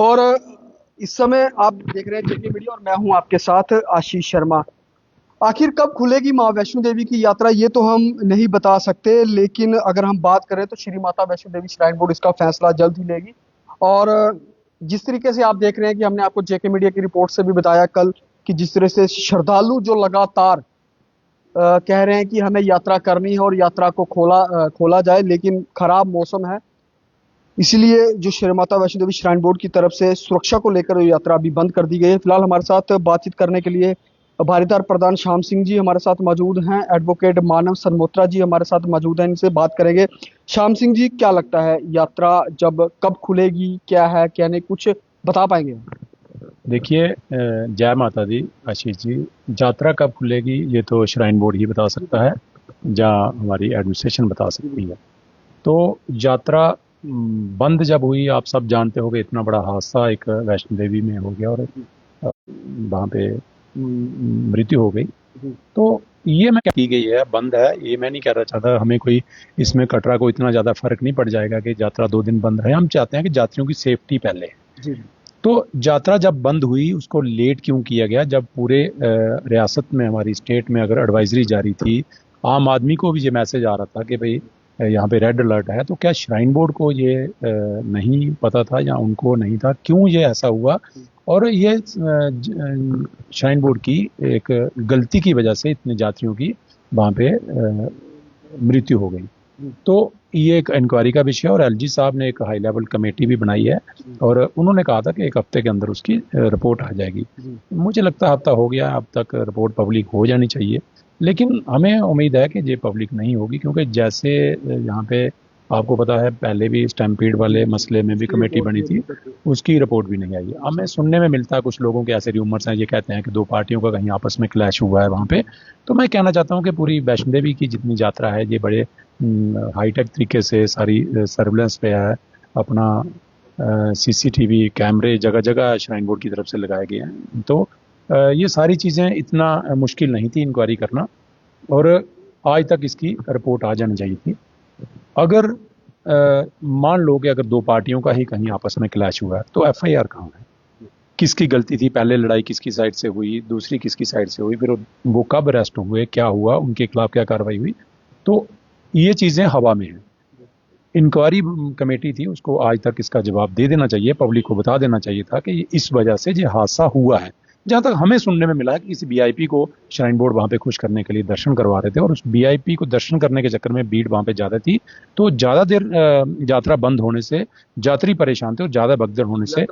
और इस समय आप देख रहे हैं जेके मीडिया और मैं हूं आपके साथ आशीष शर्मा। आखिर कब खुलेगी मां वैष्णो देवी की यात्रा ये तो हम नहीं बता सकते, लेकिन अगर हम बात करें तो श्री माता वैष्णो देवी श्राइन बोर्ड इसका फैसला जल्द ही लेगी। और जिस तरीके से आप देख रहे हैं कि हमने आपको जेके मीडिया की रिपोर्ट से भी बताया कल कि जिस तरह से श्रद्धालु जो लगातार कह रहे हैं कि हमें यात्रा करनी है और यात्रा को खोला जाए, लेकिन खराब मौसम है, इसलिए जो श्री माता वैष्णो देवी श्राइन बोर्ड की तरफ से सुरक्षा को लेकर ये यात्रा अभी बंद कर दी गई है। फिलहाल हमारे साथ बातचीत करने के लिए भारीदार प्रधान श्याम सिंह जी हमारे साथ मौजूद हैं, एडवोकेट मानव सनमोत्रा जी हमारे साथ मौजूद हैं, इनसे बात करेंगे। श्याम सिंह जी, क्या लगता है यात्रा जब कब खुलेगी, क्या है क्या नहीं, कुछ बता पाएंगे? देखिए, जय माता दी। आशीष जी, यात्रा कब खुलेगी ये तो श्राइन बोर्ड ही बता सकता है, जहाँ हमारी एडमिनिस्ट्रेशन बता सकती है। तो यात्रा बंद जब हुई, आप सब जानते होंगे, इतना बड़ा हादसा एक वैष्णो देवी में हो गया और वहाँ पे मृत्यु हो गई। तो ये मैं की गई है बंद है, ये मैं नहीं कह रहा चाहता हमें कोई इसमें कटरा को इतना ज़्यादा फर्क नहीं पड़ जाएगा कि यात्रा 2 दिन बंद रहे। हम चाहते हैं कि यात्रियों की सेफ्टी पहले। तो यात्रा जब बंद हुई उसको लेट क्यों किया गया? जब पूरे रियासत में, हमारी स्टेट में अगर एडवाइजरी जारी थी, आम आदमी को भी ये मैसेज आ रहा था कि भाई यहाँ पे रेड अलर्ट है, तो क्या श्राइन बोर्ड को ये नहीं पता था या उनको नहीं था? क्यों ये ऐसा हुआ? और ये श्राइन बोर्ड की एक गलती की वजह से इतने यात्रियों की वहाँ पे मृत्यु हो गई। तो ये एक इंक्वायरी का विषय है और एलजी साहब ने एक हाई लेवल कमेटी भी बनाई है और उन्होंने कहा था कि 1 हफ्ते के अंदर उसकी रिपोर्ट आ जाएगी। मुझे लगता है हफ्ता हो गया, अब तक रिपोर्ट पब्लिक हो जानी चाहिए, लेकिन हमें उम्मीद है कि ये पब्लिक नहीं होगी, क्योंकि जैसे यहाँ पे आपको पता है पहले भी स्टैम्पीड वाले मसले में भी कमेटी बनी थी, उसकी रिपोर्ट भी नहीं आई है। हमें सुनने में मिलता है कुछ लोगों के ऐसे रूमर्स हैं, ये कहते हैं कि 2 पार्टियों का कहीं आपस में क्लैश हुआ है वहाँ पे। तो मैं कहना चाहता हूँ कि पूरी वैष्णो देवी की जितनी यात्रा है ये बड़े हाईटेक तरीके से सारी सर्विलेंस पे है। अपना सीसीटीवी कैमरे जगह जगह श्राइन बोर्ड की तरफ से लगाए गए हैं। तो ये सारी चीज़ें इतना मुश्किल नहीं थी इंक्वायरी करना, और आज तक इसकी रिपोर्ट आ जानी चाहिए थी। अगर मान लो कि अगर 2 पार्टियों का ही कहीं आपस में क्लैश हुआ है तो एफआईआर कहाँ है? किसकी गलती थी? पहले लड़ाई किसकी साइड से हुई, दूसरी किसकी साइड से हुई, फिर वो कब अरेस्ट हुए, क्या हुआ, उनके खिलाफ क्या कार्रवाई हुई? तो ये चीज़ें हवा में हैं। इंक्वायरी कमेटी थी, उसको आज तक इसका जवाब दे देना चाहिए, पब्लिक को बता देना चाहिए था कि इस वजह से ये हादसा हुआ है। जहाँ तक हमें सुनने में मिला है कि किसी वीआईपी को श्राइन बोर्ड वहाँ पे खुश करने के लिए दर्शन करवा रहे थे और उस वीआईपी को दर्शन करने के चक्कर में भीड़ वहाँ पे ज़्यादा थी, तो ज़्यादा देर यात्रा बंद होने से यात्री परेशान थे और ज़्यादा भगदड़ होने से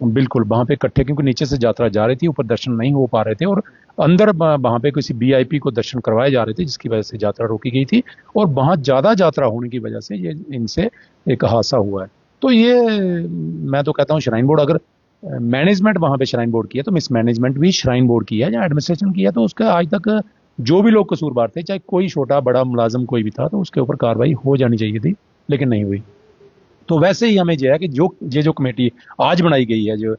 बिल्कुल वहाँ पे इकट्ठे, क्योंकि नीचे से यात्रा जा रही थी, ऊपर दर्शन नहीं हो पा रहे थे और अंदर वहाँ पे किसी वीआईपी को दर्शन करवाए जा रहे थे, जिसकी वजह से यात्रा रोकी गई थी और वहाँ ज़्यादा यात्रा होने की वजह से ये इनसे एक हादसा हुआ है। तो ये मैं तो कहता हूँ श्राइन बोर्ड, अगर मैनेजमेंट वहाँ पे श्राइन बोर्ड की है तो मिसमैनेजमेंट भी श्राइन बोर्ड की है या एडमिनिस्ट्रेशन की है, तो उसका आज तक जो भी लोग कसूरवार थे, चाहे कोई छोटा बड़ा मुलाजम कोई भी था, तो उसके ऊपर कार्रवाई हो जानी चाहिए थी, लेकिन नहीं हुई। तो वैसे ही हमें यह है कि जो कमेटी आज बनाई गई है,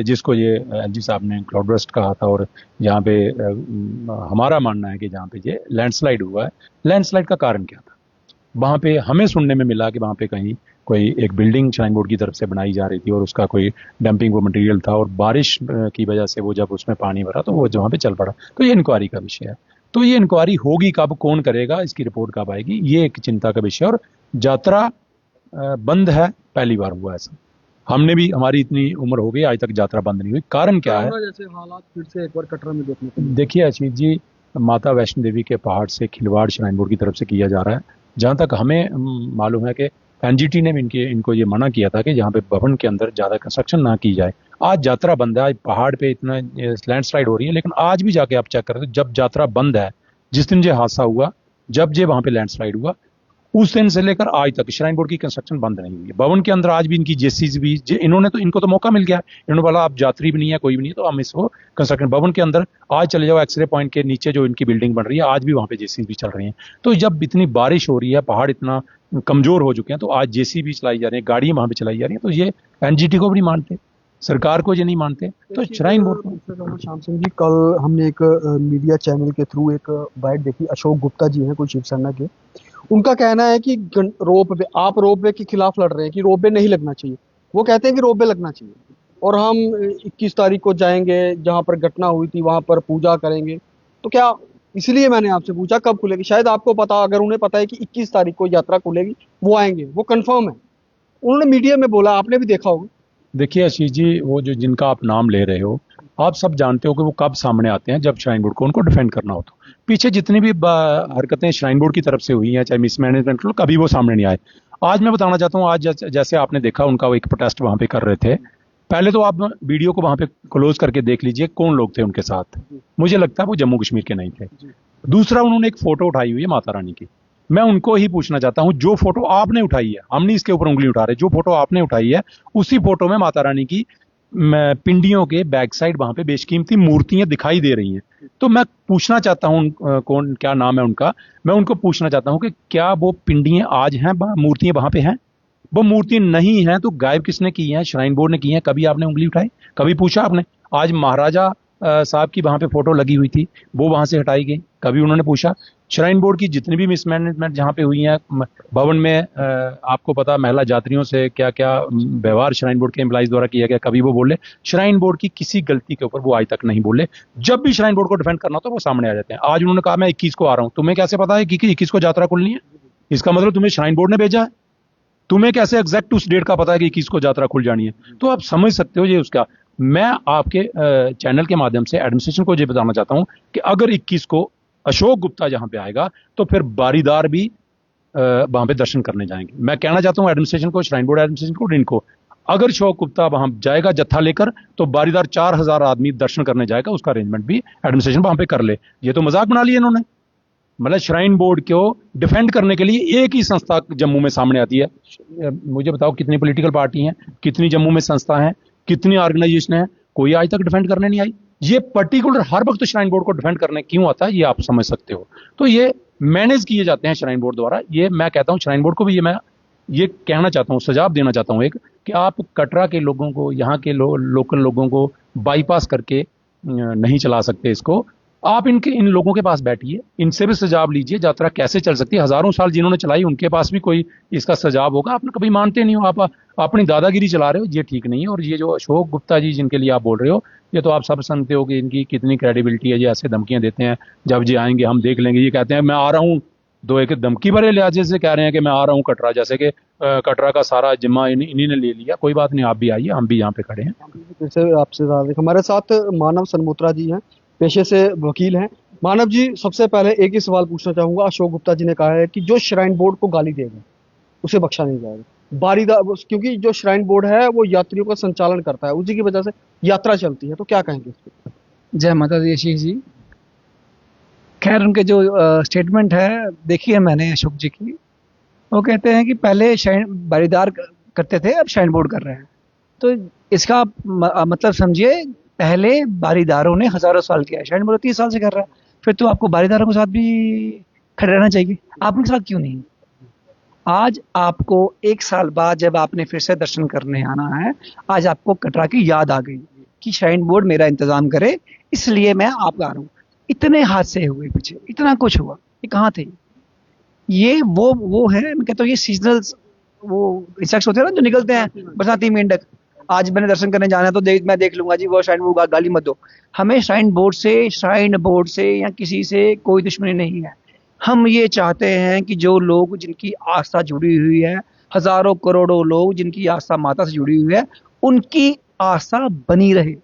जिसको ये एलजी साहब ने क्लाउड बर्स्ट कहा था, और यहाँ पे हमारा मानना है कि जहाँ पे ये लैंडस्लाइड हुआ है, लैंडस्लाइड का कारण क्या था? वहाँ पे हमें सुनने में मिला कि वहाँ पे कहीं कोई एक बिल्डिंग श्राइन बोर्ड की तरफ से बनाई जा रही थी और उसका कोई डंपिंग वो मटेरियल था और बारिश की वजह से वो जब उसमें पानी भरा तो वो वहाँ पे चल पड़ा। तो ये इंक्वायरी का विषय है। तो ये इंक्वायरी होगी कब, कौन करेगा, इसकी रिपोर्ट कब आएगी, ये एक चिंता का विषय है। और यात्रा बंद है, पहली बार हुआ ऐसा। हमने भी, हमारी इतनी उम्र हो गई, आज तक यात्रा बंद नहीं हुई। कारण क्या है? जैसे हालात फिर से एक बार कटरा में देखने को देखिए अजीत जी, माता वैष्णो देवी के पहाड़ से खिलवाड़ श्राइन बोर्ड की तरफ से किया जा रहा है। जहाँ तक हमें मालूम है कि एनजीटी ने भी इनको ये मना किया था कि यहाँ पे भवन के अंदर ज़्यादा कंस्ट्रक्शन ना की जाए। आज यात्रा बंद है, आज पहाड़ पे इतना लैंडस्लाइड हो रही है, लेकिन आज भी जाके आप चेक करें तो जब यात्रा बंद है, जिस दिन ये हादसा हुआ, जब ये वहाँ पे लैंडस्लाइड हुआ, उस दिन से लेकर आज तक श्राइन बोर्ड की कंस्ट्रक्शन बंद नहीं हुई है। भवन के अंदर आज भी इनकी जेसीबी, इनको तो मौका मिल गया, इन्होंने बोला आप यात्री भी नहीं है, कोई भी नहीं है, तो हम इसको कंस्ट्रक्शन भवन के अंदर आज चले जाओ, एक्सरे पॉइंट के नीचे जो इनकी बिल्डिंग बन रही है, आज भी वहाँ पे जेसीबी चल रही है। तो जब इतनी बारिश हो रही है, पहाड़ इतना कमजोर हो चुके हैं, तो आज जेसीबी चलाई जा रही है, गाड़ियां वहाँ पे चलाई जा रही है, तो ये एनजीटी को भी नहीं मानते, सरकार को ये नहीं मानते, तो श्राइन बोर्ड। श्याम सिंह जी, कल हमने एक मीडिया चैनल के थ्रू एक बाइट देखी, अशोक गुप्ता जी हैं कोई शिवसेना के, उनका कहना है कि रोप वे के खिलाफ लड़ रहे हैं कि रोप वे नहीं लगना चाहिए। वो कहते हैं कि रोपवे लगना चाहिए और हम 21 तारीख को जाएंगे, जहां पर घटना हुई थी वहां पर पूजा करेंगे। तो क्या, इसलिए मैंने आपसे पूछा कब खुलेगी, शायद आपको पता, अगर उन्हें पता है कि 21 तारीख को यात्रा खुलेगी, वो आएंगे, वो कंफर्म है। उन्होंने मीडिया में बोला, आपने भी देखा होगा। देखिए आशीष जी, वो जो जिनका आप नाम ले रहे हो, आप सब जानते हो कि वो कब सामने आते हैं, जब श्राइन बोर्ड को उनको डिफेंड करना हो। तो पीछे जितनी भी हरकतें श्राइन बोर्ड की तरफ से हुई हैं, चाहे मिसमैनेजमेंट हो, कभी वो सामने नहीं आए। आज मैं बताना चाहता हूँ, आज जैसे आपने देखा उनका वो एक प्रोटेस्ट वहां पे कर रहे थे, पहले तो आप वीडियो को वहां पे क्लोज करके देख लीजिए कौन लोग थे उनके साथ। मुझे लगता है वो जम्मू कश्मीर के नहीं थे। दूसरा, उन्होंने एक फोटो उठाई हुई है माता रानी की। मैं उनको ही पूछना चाहता हूं, जो फोटो आपने उठाई है, हम नहीं इसके ऊपर उंगली उठा रहे, जो फोटो आपने उठाई है उसी फोटो में माता रानी की पिंडियों के बैक साइड वहां पे बेशकीमती मूर्तियां दिखाई दे रही हैं। तो मैं पूछना चाहता हूं, कौन, क्या नाम है उनका, मैं उनको पूछना चाहता हूं कि क्या वो पिंडियां आज हैं, मूर्तियां वहां पे हैं? वो मूर्ति नहीं है तो गायब किसने की है? श्राइन बोर्ड ने की है। कभी आपने उंगली उठाई? कभी पूछा आपने? आज महाराजा साहब की वहां पे फोटो लगी हुई थी, वो वहां से हटाई गई, कभी उन्होंने पूछा? श्राइन बोर्ड की जितनी भी मिसमैनेजमेंट जहां पे हुई है भवन में, आपको पता महिला यात्रियों से क्या क्या व्यवहार श्राइन बोर्ड के एम्प्लॉइज द्वारा किया गया, कभी वो बोले? श्राइन बोर्ड की किसी गलती के ऊपर वो आज तक नहीं बोले। जब भी श्राइन बोर्ड को डिफेंड करना तो वो सामने आ जाते हैं। आज उन्होंने कहा मैं 21 को आ रहा हूं। तुम्हें कैसे पता है कि 21 को यात्रा खुलनी है? इसका मतलब तुम्हें श्राइन बोर्ड ने भेजा है? तुम्हें कैसे एग्जैक्ट उस डेट का पता है कि 21 को यात्रा खुल जानी है? तो आप समझ सकते हो ये उसका। मैं आपके चैनल के माध्यम से एडमिनिस्ट्रेशन को ये बताना चाहता हूं कि अगर 21 को अशोक गुप्ता जहां पे आएगा तो फिर बारीदार भी वहां पे दर्शन करने जाएंगे। मैं कहना चाहता हूं एडमिनिस्ट्रेशन को, श्राइन बोर्ड एडमिनिस्ट्रेशन को, इनको, अगर अशोक गुप्ता वहां जाएगा जत्था लेकर तो बारीदार 4000 आदमी दर्शन करने जाएगा, उसका अरेंजमेंट भी एडमिनिस्ट्रेशन वहां पे कर ले। ये तो मजाक बना लिया इन्होंने। मतलब श्राइन बोर्ड को डिफेंड करने के लिए एक ही संस्था जम्मू में सामने आती है। मुझे बताओ कितनी पॉलिटिकल पार्टी हैं, कितनी जम्मू में संस्था हैं, कितनी ऑर्गेनाइजेशन है, कोई आज तक डिफेंड करने नहीं आई। ये पर्टिकुलर हर वक्त श्राइन बोर्ड को डिफेंड करने क्यों आता है, ये आप समझ सकते हो। तो ये मैनेज किए जाते हैं श्राइन बोर्ड द्वारा। ये मैं कहता हूं श्राइन बोर्ड को भी ये मैं ये कहना चाहता हूं, सुझाव देना चाहता हूं एक, कि आप कटरा के लोगों को, यहाँ के लोकल लोगों को बाईपास करके नहीं चला सकते इसको। आप इन लोगों के पास बैठिए, इनसे भी सुझाव लीजिए यात्रा कैसे चल सकती है। हजारों साल जिन्होंने चलाई उनके पास भी कोई इसका सुझाव होगा। आप कभी मानते नहीं हो, आप अपनी दादागिरी चला रहे हो, ये ठीक नहीं है। और ये जो अशोक गुप्ता जी जिनके लिए आप बोल रहे हो, ये तो आप सब सुनते हो कि इनकी कितनी क्रेडिबिलिटी है। ये ऐसे धमकियां देते हैं, जब ये आएंगे हम देख लेंगे। ये कहते हैं मैं आ रहा हूँ, दो एक धमकी भरे लिहाजे से कह रहे हैं कि मैं आ रहा हूँ कटरा, जैसे कि कटरा का सारा जिम्मा इन्हीं ने ले लिया। कोई बात नहीं, आप भी आइए, हम भी यहाँ पे खड़े हैं। जैसे आपसे हमारे साथ मानव सनमोत्रा जी हैं, पेशे से वकील हैं। मानव जी, सबसे पहले एक ही सवाल पूछना चाहूंगा। अशोक गुप्ता जी ने कहा है कि जो श्राइन बोर्ड को गाली देगा उसे बख्शा नहीं जाएगा। बारीदार, क्योंकि जो श्राइन बोर्ड है वो यात्रियों का संचालन करता है, उसी की वजह से यात्रा चलती है। तो क्या कहेंगे इस पे? जय माता दी आशीष जी। खैर, उनके जो स्टेटमेंट है देखी है मैंने अशोक जी की। वो कहते हैं कि पहले श्राइन बारीदार करते थे, अब श्राइन बोर्ड कर रहे हैं। तो इसका मतलब समझिए, पहले बारीदारों ने हजारों साल किया है, श्राइन बोर्ड 30 साल से कर रहा है। फिर तो आपको बारीदारों के साथ भी खड़े रहना चाहिए। आप उनके साथ क्यों नहीं? आज आपको 1 साल बाद जब आपने फिर से दर्शन करने आना है, आज आपको कटरा की याद आ गई कि श्राइन बोर्ड मेरा इंतजाम करे, इसलिए मैं आप आ रहा हूँ। इतने हादसे हुए पीछे, इतना कुछ हुआ, ये कहाँ थे? ये वो है, मैं कहता हूँ ये सीजनल वो इंसेक्ट्स होते हैं ना जो निकलते हैं, बरसाती मेंढक। आज मैंने दर्शन करने जाना है तो मैं देख लूंगा जी, वो श्राइन बोर्ड गाली मत दो। हमें श्राइन बोर्ड से या किसी से कोई दुश्मनी नहीं है। हम ये चाहते हैं कि जो लोग जिनकी आस्था जुड़ी हुई है, हजारों करोड़ों लोग जिनकी आस्था माता से जुड़ी हुई है, उनकी आस्था बनी रहे।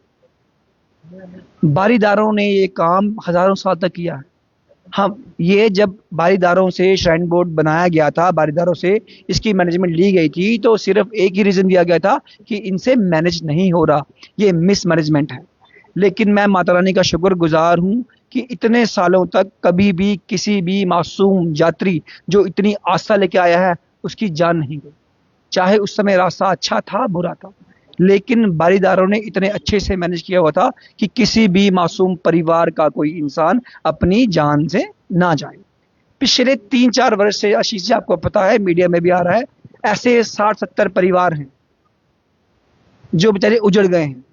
बारीदारों ने ये काम हजारों साल तक किया है। हम ये जब बारीदारों से श्राइन बोर्ड बनाया गया था, बारीदारों से इसकी मैनेजमेंट ली गई थी, तो सिर्फ एक ही रीजन दिया गया था कि इनसे मैनेज नहीं हो रहा, ये मिस मैनेजमेंट है। लेकिन मैं माता रानी का शुक्रगुजार हूं कि इतने सालों तक कभी भी किसी भी मासूम यात्री जो इतनी आस्था लेके आया है उसकी जान नहीं गई। चाहे उस समय रास्ता अच्छा था, बुरा था, लेकिन बारीदारों ने इतने अच्छे से मैनेज किया हुआ था कि किसी भी मासूम परिवार का कोई इंसान अपनी जान से ना जाए। पिछले 3-4 वर्ष से आशीष जी, आपको पता है, मीडिया में भी आ रहा है, ऐसे 60-70 परिवार हैं जो बेचारे उजड़ गए हैं।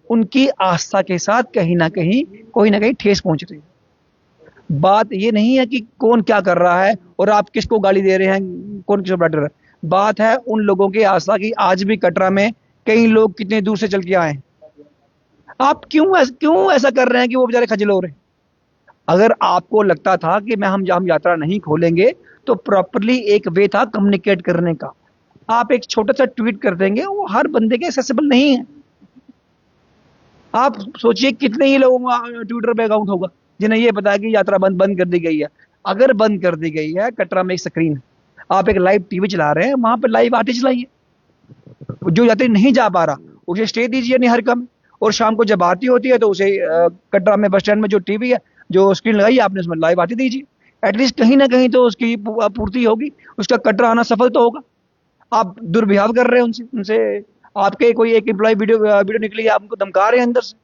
उनकी आस्था के साथ कहीं ना कहीं कोई ना कहीं ठेस पहुंच रही है। बात ये नहीं है कि कौन क्या कर रहा है और आप किसको गाली दे रहे हैं, कौन किसको डांट रहा है। बात है उन लोगों की आस्था की। आज भी कटरा में कई लोग कितने दूर से चल के आए हैं। आप क्यों ऐसा कर रहे हैं कि वो बेचारे खजल हो रहे हैं? अगर आपको लगता था कि हम यात्रा नहीं खोलेंगे, तो प्रॉपरली एक वे था कम्युनिकेट करने का। आप एक छोटा सा ट्वीट कर देंगे, वो हर बंदे के एक्सेसिबल नहीं है। आप सोचिए कितने ही लोगों का ट्विटर पे अकाउंट होगा जिन्हें ये पता है कि यात्रा बंद कर दी गई है। अगर बंद कर दी गई है, कटरा में एक स्क्रीन है, आप एक लाइव टीवी चला रहे हैं, वहां पर लाइव आते चलाइए। जो यात्री नहीं जा पा रहा उसे स्टे दीजिए नहीं हर कम। और शाम को जब आरती होती है तो उसे कटरा में बस स्टैंड में जो टीवी है, जो स्क्रीन लगाई है आपने, उसमें लाइव आती दीजिए। एटलीस्ट कहीं ना कहीं तो उसकी पूर्ति होगी, उसका कटरा आना सफल तो होगा। आप दुर्व्यवहार कर रहे हैं उनसे उनसे आपके कोई एक एम्प्लॉय वीडियो निकली है, आप उनको धमका रहे हैं अंदर से।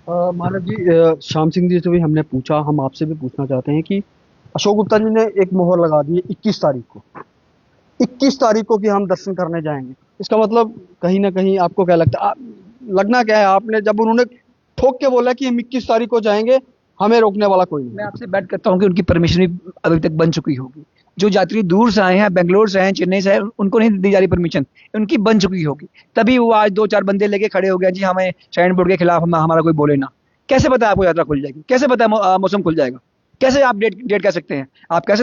मानव जी, श्याम सिंह जी से भी हमने पूछा, हम आपसे भी पूछना चाहते हैं कि अशोक गुप्ता जी ने एक मोहर लगा दी है 21 तारीख को, 21 तारीख को कि हम दर्शन करने जाएंगे। इसका मतलब कहीं ना कहीं आपको क्या लगता है, लगना क्या है? आपने जब उन्होंने ठोक के बोला कि हम 21 तारीख को जाएंगे, हमें रोकने वाला कोई नहीं। मैं आपसे बैट करता हूँ कि उनकी परमिशन भी अभी तक बन चुकी होगी। जो यात्री दूर से आए हैं, बेंगलोर से आए हैं, चेन्नई से आए हैं, उनको नहीं दी जा रही परमिशन, उनकी बन चुकी होगी। तभी वो आज 2-4 बंदे लेके खड़े हो गए जी हमें श्राइन बोर्ड के खिलाफ हमारा कोई बोले ना। कैसे पता है आपको यात्रा खुल जाएगी? कैसे पता है मौसम खुल जाएगा? कैसे आप डेट कह सकते हैं? आप कह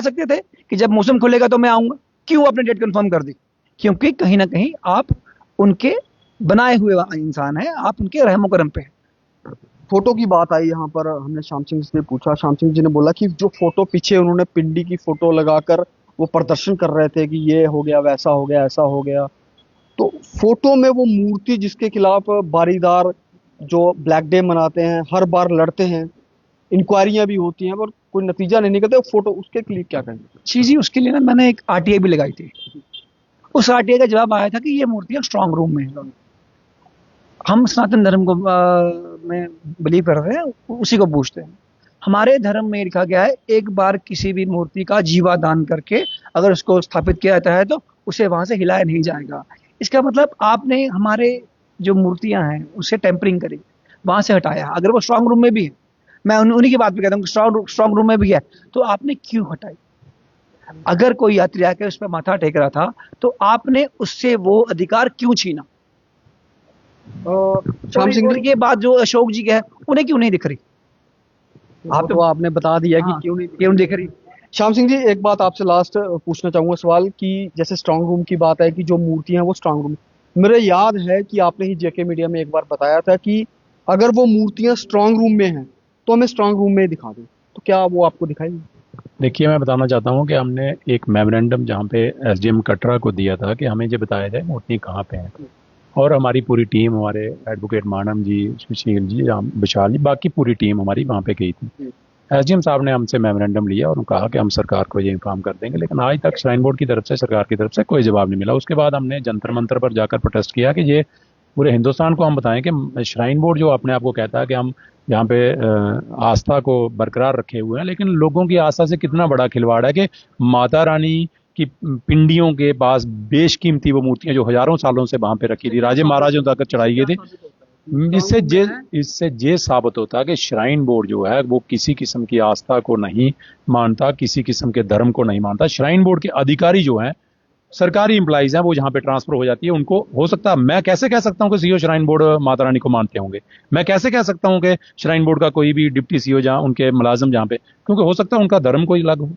सकते थे कि जब मौसम खुलेगा तो मैं आऊंगा। क्यों आपने डेट कंफर्म कर दी? क्योंकि कहीं ना कहीं आप उनके बनाए हुए इंसान हैं, आप उनके रहमो करम पे हैं। फोटो की बात आई यहाँ पर, हमने श्याम सिंह से पूछा, श्याम सिंह जी ने बोला कि जो फोटो पीछे उन्होंने पिंडी की फोटो लगाकर वो प्रदर्शन कर रहे थे कि ये हो गया, वैसा हो गया, ऐसा हो गया, तो फोटो में वो मूर्ति जिसके खिलाफ बारीदार जो ब्लैक डे मनाते हैं, हर बार लड़ते हैं, इंक्वायरियां भी होती हैं, पर कोई नतीजा नहीं निकलता, फोटो उसके लिए क्या कहेंगे? जी जी, उसके लिए ना मैंने एक आरटीआई भी लगाई थी। उस आरटीआई का जवाब आया था कि ये मूर्तियां स्ट्रांग रूम में है। हम सनातन धर्म को में बिलीव कर रहे हैं, उसी को पूछते हैं। हमारे धर्म में लिखा गया है एक बार किसी भी मूर्ति का जीवा दान करके अगर उसको स्थापित किया जाता है तो उसे वहां से हिलाया नहीं जाएगा। इसका मतलब आपने हमारे जो मूर्तियां हैं उसे टेम्परिंग करी, वहां से हटाया। अगर वो स्ट्रांग रूम में भी है, मैं उन्हीं की बात पे कहता हूँ कि स्ट्रांग रूम में भी है, तो आपने क्यों हटाई? अगर कोई यात्री आकर उस पर माथा टेक रहा था तो आपने उससे वो अधिकार क्यों छीना? श्याम सिंह और जी, ये बात जो अशोक जी के है, उन्हें क्यों नहीं दिख रही? आप तो आपने बता दिया कि हाँ, क्यों दिख रही? श्याम सिंह जी, एक बात आपसे लास्ट पूछना चाहूंगा सवाल कि जैसे स्ट्रांग रूम की बात है कि जो मूर्तियां हैं वो स्ट्रांग रूम, मेरे याद है कि आपने ही जेके मीडिया में एक बार बताया था कि अगर वो मूर्तियां स्ट्रांग रूम में हैं तो हमें स्ट्रांग रूम में दिखा दें, तो क्या वो आपको दिखाई? देखिए, मैं बताना चाहता हूँ कि हमने एक मेमोरेंडम जहाँ पे एसडीएम कटरा को दिया था कि हमें ये बताया जाए मूर्ति कहाँ पे है, और हमारी पूरी टीम, हमारे एडवोकेट मानम जी, सुशील जी, विशाल जी, बाकी पूरी टीम हमारी वहाँ पे गई थी। एसडीएम साहब ने हमसे मेमोरेंडम लिया और कहा कि हम सरकार को ये इन्फॉर्म कर देंगे, लेकिन आज तक श्राइन बोर्ड की तरफ से, सरकार की तरफ से कोई जवाब नहीं मिला। उसके बाद हमने जंतर मंतर पर जाकर प्रोटेस्ट किया कि ये पूरे हिंदुस्तान को हम बताएं कि श्राइन बोर्ड जो अपने आप को कहता है कि हम यहाँ पे आस्था को बरकरार रखे हुए हैं, लेकिन लोगों की आस्था से कितना बड़ा खिलवाड़ है कि माता रानी की पिंडियों के पास बेशकीमती वो मूर्तियां जो हजारों सालों से वहां पे रखी थी, राजे महाराजों तक चढ़ाई गई थी। इससे ये साबित होता है कि श्राइन बोर्ड जो है वो किसी किस्म की आस्था को नहीं मानता, किसी किस्म के धर्म को नहीं मानता। श्राइन बोर्ड के अधिकारी जो हैं, सरकारी एम्प्लॉइज हैं, वो जहां पे ट्रांसफर हो जाती है, उनको हो सकता है, मैं कैसे कह सकता हूं कि CEO shrine board Mata Rani को मानते होंगे? मैं कैसे कह सकता हूं कि श्राइन बोर्ड का कोई भी डिप्टी सीईओ जहां उनके मुलाजिम जहां पे, क्योंकि हो सकता है उनका धर्म कोई अलग हो।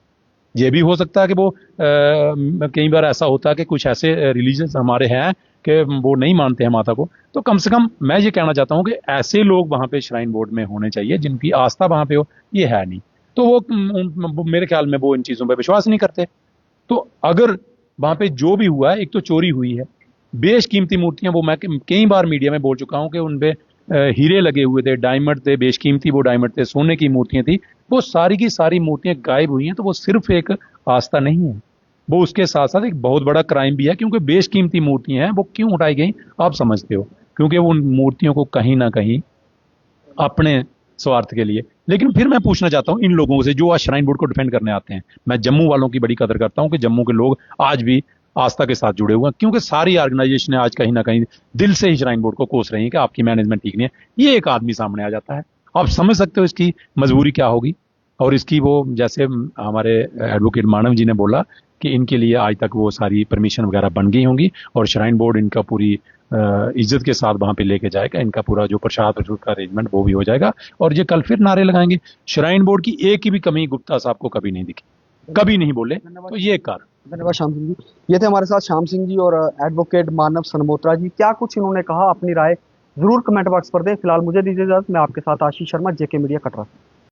ये भी हो सकता है कि वो कई बार ऐसा होता है कि कुछ ऐसे रिलीजन्स हमारे हैं कि वो नहीं मानते हैं माता को। तो कम से कम मैं ये कहना चाहता हूं कि ऐसे लोग वहां पे श्राइन बोर्ड में होने चाहिए जिनकी आस्था वहां पे हो। ये है नहीं, तो वो मेरे ख्याल में वो इन चीजों पर विश्वास नहीं करते। तो अगर वहां पे जो भी हुआ है, एक तो चोरी हुई है, बेशकीमती मूर्तियां, वो मैं कई बार मीडिया में बोल चुका हूं कि उनपे हीरे लगे हुए थे, डायमंड थे, बेशकीमती वो डायमंड थे, सोने की मूर्तियां थी, वो सारी की सारी मूर्तियां गायब हुई हैं। तो वो सिर्फ एक आस्था नहीं है, वो उसके साथ साथ एक बहुत बड़ा क्राइम भी है, क्योंकि बेशकीमती मूर्तियां हैं, वो क्यों उठाई गई आप समझते हो? क्योंकि वो उन मूर्तियों को कहीं ना कहीं अपने स्वार्थ के लिए। लेकिन फिर मैं पूछना चाहता हूं इन लोगों से जो आज श्राइन बोर्ड को डिफेंड करने आते हैं, मैं जम्मू वालों की बड़ी कदर करता हूं कि जम्मू के लोग आज भी आस्था के साथ जुड़े हुए हैं, क्योंकि सारी ऑर्गेनाइजेशन आज कहीं ना कहीं दिल से ही श्राइन बोर्ड को कोस रही है कि आपकी मैनेजमेंट ठीक नहीं है। ये एक आदमी सामने आ जाता है, आप समझ सकते हो इसकी मजबूरी क्या होगी। और इसकी वो, जैसे हमारे एडवोकेट मानव जी ने बोला कि इनके लिए आज तक वो सारी परमिशन वगैरह बन गई होंगी और श्राइन बोर्ड इनका पूरी इज्जत के साथ वहां पे लेके जाएगा। इनका पूरा जो प्रसाद प्रसूद का अरेंजमेंट वो भी हो जाएगा और ये कल फिर नारे लगाएंगे। श्राइन बोर्ड की एक की भी कमी गुप्ता साहब को कभी नहीं दिखी, कभी नहीं बोले, तो ये एक कारण। धन्यवाद श्याम सिंह जी। ये थे हमारे साथ श्याम सिंह जी और एडवोकेट मानव सनमोत्रा जी। क्या कुछ इन्होंने कहा, अपनी राय जरूर कमेंट बॉक्स पर दें। फिलहाल मुझे दीजिए इजाजत, मैं आपके साथ आशीष शर्मा, जेके मीडिया कटरा।